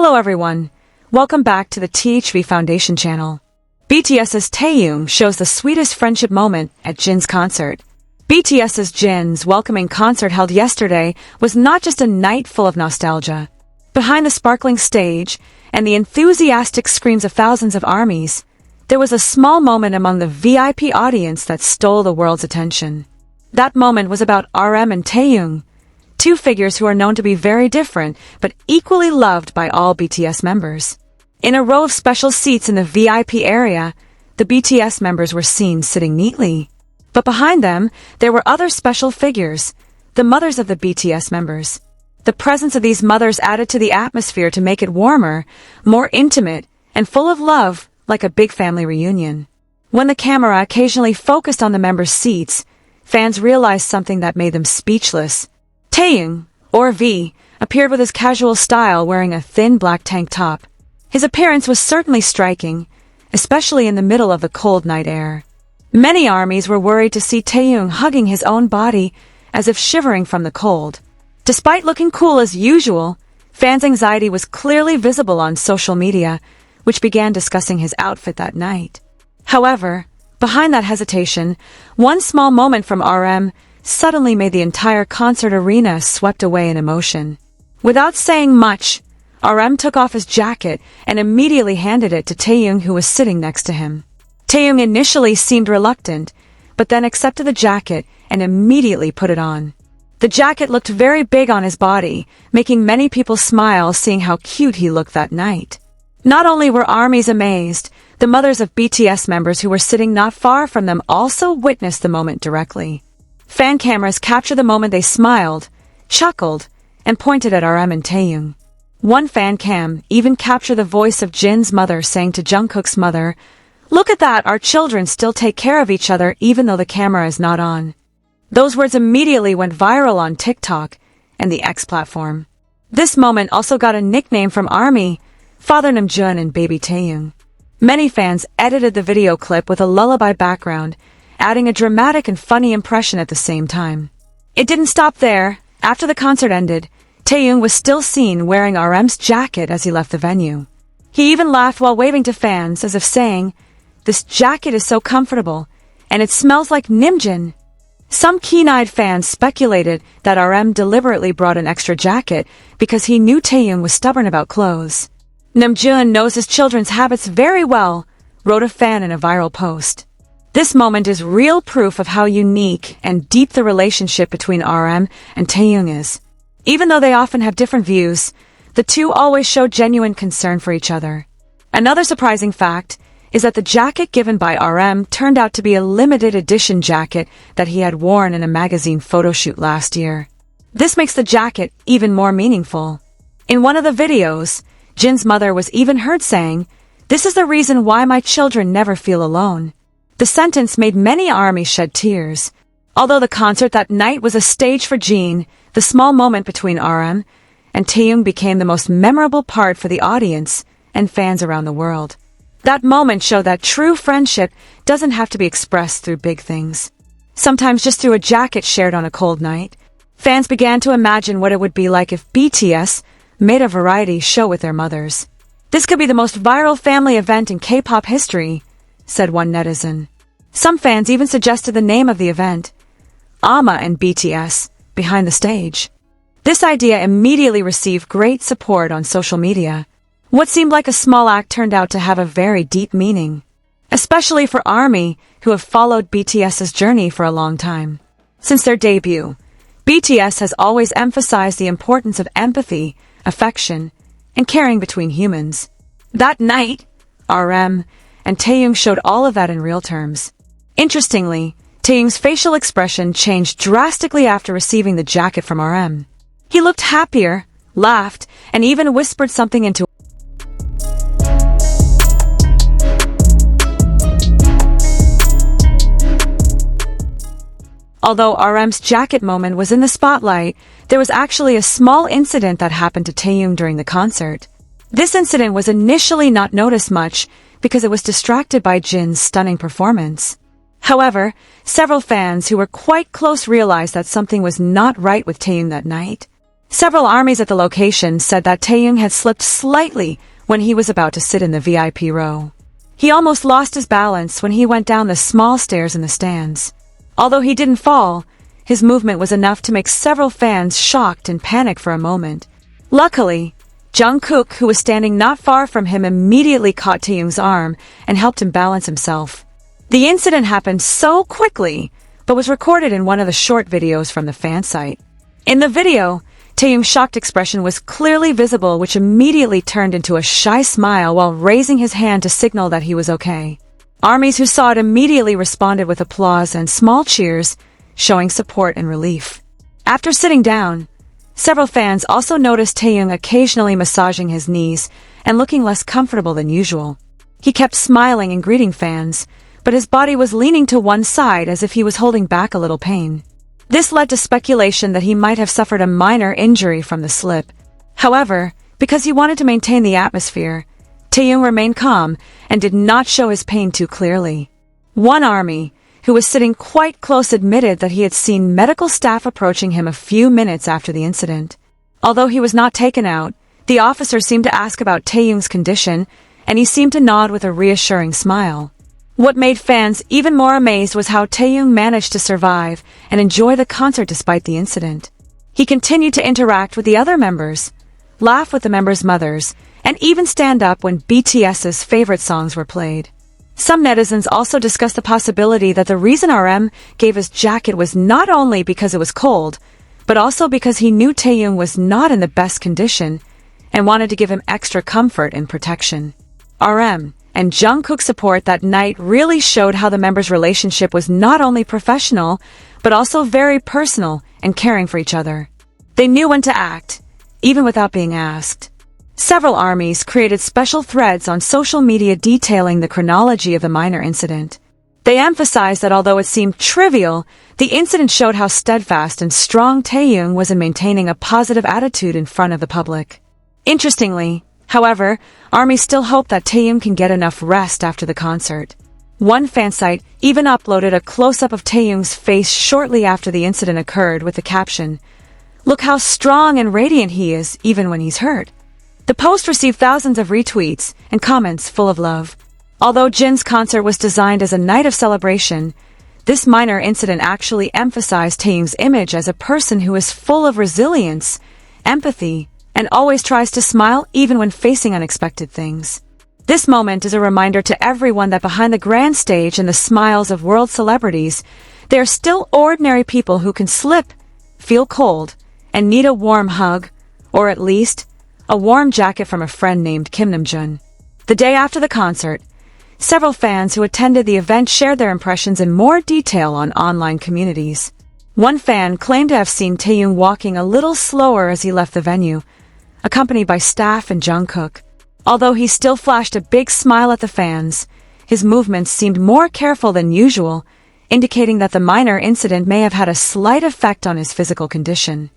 Hello everyone, welcome back to the THV Foundation channel. BTS's Taehyung shows the sweetest friendship moment at Jin's concert. BTS's Jin's welcoming concert held yesterday was not just a night full of nostalgia. Behind the sparkling stage and the enthusiastic screams of thousands of ARMYs, there was a small moment among the VIP audience that stole the world's attention. That moment was about RM and Taehyung, two figures who are known to be very different but equally loved by all BTS members. In a row of special seats in the VIP area, the BTS members were seen sitting neatly. But behind them, there were other special figures, the mothers of the BTS members. The presence of these mothers added to the atmosphere to make it warmer, more intimate, and full of love, like a big family reunion. When the camera occasionally focused on the members' seats, fans realized something that made them speechless. Taehyung, or V, appeared with his casual style wearing a thin black tank top. His appearance was certainly striking, especially in the middle of the cold night air. Many ARMYs were worried to see Taehyung hugging his own body, as if shivering from the cold. Despite looking cool as usual, fans' anxiety was clearly visible on social media, which began discussing his outfit that night. However, behind that hesitation, one small moment from RM suddenly made the entire concert arena swept away in emotion. Without saying much, RM took off his jacket and immediately handed it to Taehyung, who was sitting next to him. Taehyung initially seemed reluctant, but then accepted the jacket and immediately put it on. The jacket looked very big on his body, making many people smile seeing how cute he looked that night. Not only were ARMYs amazed, the mothers of BTS members who were sitting not far from them also witnessed the moment directly. Fan cameras captured the moment. They smiled, chuckled, and pointed at RM and Taehyung. One fan cam even captured the voice of Jin's mother saying to Jungkook's mother, "Look at that, our children still take care of each other even though the camera is not on." Those words immediately went viral on TikTok and the X platform. This moment also got a nickname from ARMY, Father Namjoon and Baby Taehyung. Many fans edited the video clip with a lullaby background, adding a dramatic and funny impression at the same time. It didn't stop there. After the concert ended, Taehyung was still seen wearing RM's jacket as he left the venue. He even laughed while waving to fans as if saying, "This jacket is so comfortable, and it smells like Namjoon." Some keen-eyed fans speculated that RM deliberately brought an extra jacket because he knew Taehyung was stubborn about clothes. "Namjoon knows his children's habits very well," wrote a fan in a viral post. This moment is real proof of how unique and deep the relationship between RM and Taehyung is. Even though they often have different views, the two always show genuine concern for each other. Another surprising fact is that the jacket given by RM turned out to be a limited edition jacket that he had worn in a magazine photo shoot last year. This makes the jacket even more meaningful. In one of the videos, Jin's mother was even heard saying, "This is the reason why my children never feel alone." The sentence made many ARMYs shed tears. Although the concert that night was a stage for Jin, the small moment between RM and Taehyung became the most memorable part for the audience and fans around the world. That moment showed that true friendship doesn't have to be expressed through big things. Sometimes just through a jacket shared on a cold night. Fans began to imagine what it would be like if BTS made a variety show with their mothers. "This could be the most viral family event in K-pop history," said one netizen. Some fans even suggested the name of the event, AMA and BTS, behind the stage. This idea immediately received great support on social media. What seemed like a small act turned out to have a very deep meaning, especially for ARMY, who have followed BTS's journey for a long time. Since their debut, BTS has always emphasized the importance of empathy, affection, and caring between humans. That night, RM and Taehyung showed all of that in real terms. Interestingly, Taehyung's facial expression changed drastically after receiving the jacket from RM. He looked happier, laughed, and even whispered something into Although RM's jacket moment was in the spotlight, there was actually a small incident that happened to Taehyung during the concert. This incident was initially not noticed much because it was distracted by Jin's stunning performance. However, several fans who were quite close realized that something was not right with Taehyung that night. Several armies at the location said that Taehyung had slipped slightly when he was about to sit in the VIP row. He almost lost his balance when he went down the small stairs in the stands. Although he didn't fall, his movement was enough to make several fans shocked and panic for a moment. Luckily, Jungkook, who was standing not far from him, immediately caught Taehyung's arm and helped him balance himself. The incident happened so quickly, but was recorded in one of the short videos from the fan site. In the video, Taehyung's shocked expression was clearly visible, which immediately turned into a shy smile while raising his hand to signal that he was okay. Armies who saw it immediately responded with applause and small cheers, showing support and relief. After sitting down, several fans also noticed Taehyung occasionally massaging his knees and looking less comfortable than usual. He kept smiling and greeting fans, but his body was leaning to one side as if he was holding back a little pain. This led to speculation that he might have suffered a minor injury from the slip. However, because he wanted to maintain the atmosphere, Taehyung remained calm and did not show his pain too clearly. One army, who was sitting quite close, admitted that he had seen medical staff approaching him a few minutes after the incident. Although he was not taken out, the officer seemed to ask about Taehyung's condition, and he seemed to nod with a reassuring smile. What made fans even more amazed was how Taehyung managed to survive and enjoy the concert despite the incident. He continued to interact with the other members, laugh with the members' mothers, and even stand up when BTS's favorite songs were played. Some netizens also discussed the possibility that the reason RM gave his jacket was not only because it was cold, but also because he knew Taehyung was not in the best condition and wanted to give him extra comfort and protection. RM and Jungkook's support that night really showed how the members' relationship was not only professional, but also very personal and caring for each other. They knew when to act, even without being asked. Several armies created special threads on social media detailing the chronology of the minor incident. They emphasized that although it seemed trivial, the incident showed how steadfast and strong Taehyung was in maintaining a positive attitude in front of the public. Interestingly, however, armies still hope that Taehyung can get enough rest after the concert. One fan site even uploaded a close-up of Taehyung's face shortly after the incident occurred with the caption, "Look how strong and radiant he is, even when he's hurt." The post received thousands of retweets and comments full of love. Although Jin's concert was designed as a night of celebration, this minor incident actually emphasized Taehyung's image as a person who is full of resilience, empathy, and always tries to smile even when facing unexpected things. This moment is a reminder to everyone that behind the grand stage and the smiles of world celebrities, there are still ordinary people who can slip, feel cold, and need a warm hug, or at least, a warm jacket from a friend named Kim Namjoon. The day after the concert, several fans who attended the event shared their impressions in more detail on online communities. One fan claimed to have seen Taehyung walking a little slower as he left the venue, accompanied by staff and Jungkook. Although he still flashed a big smile at the fans, his movements seemed more careful than usual, indicating that the minor incident may have had a slight effect on his physical condition.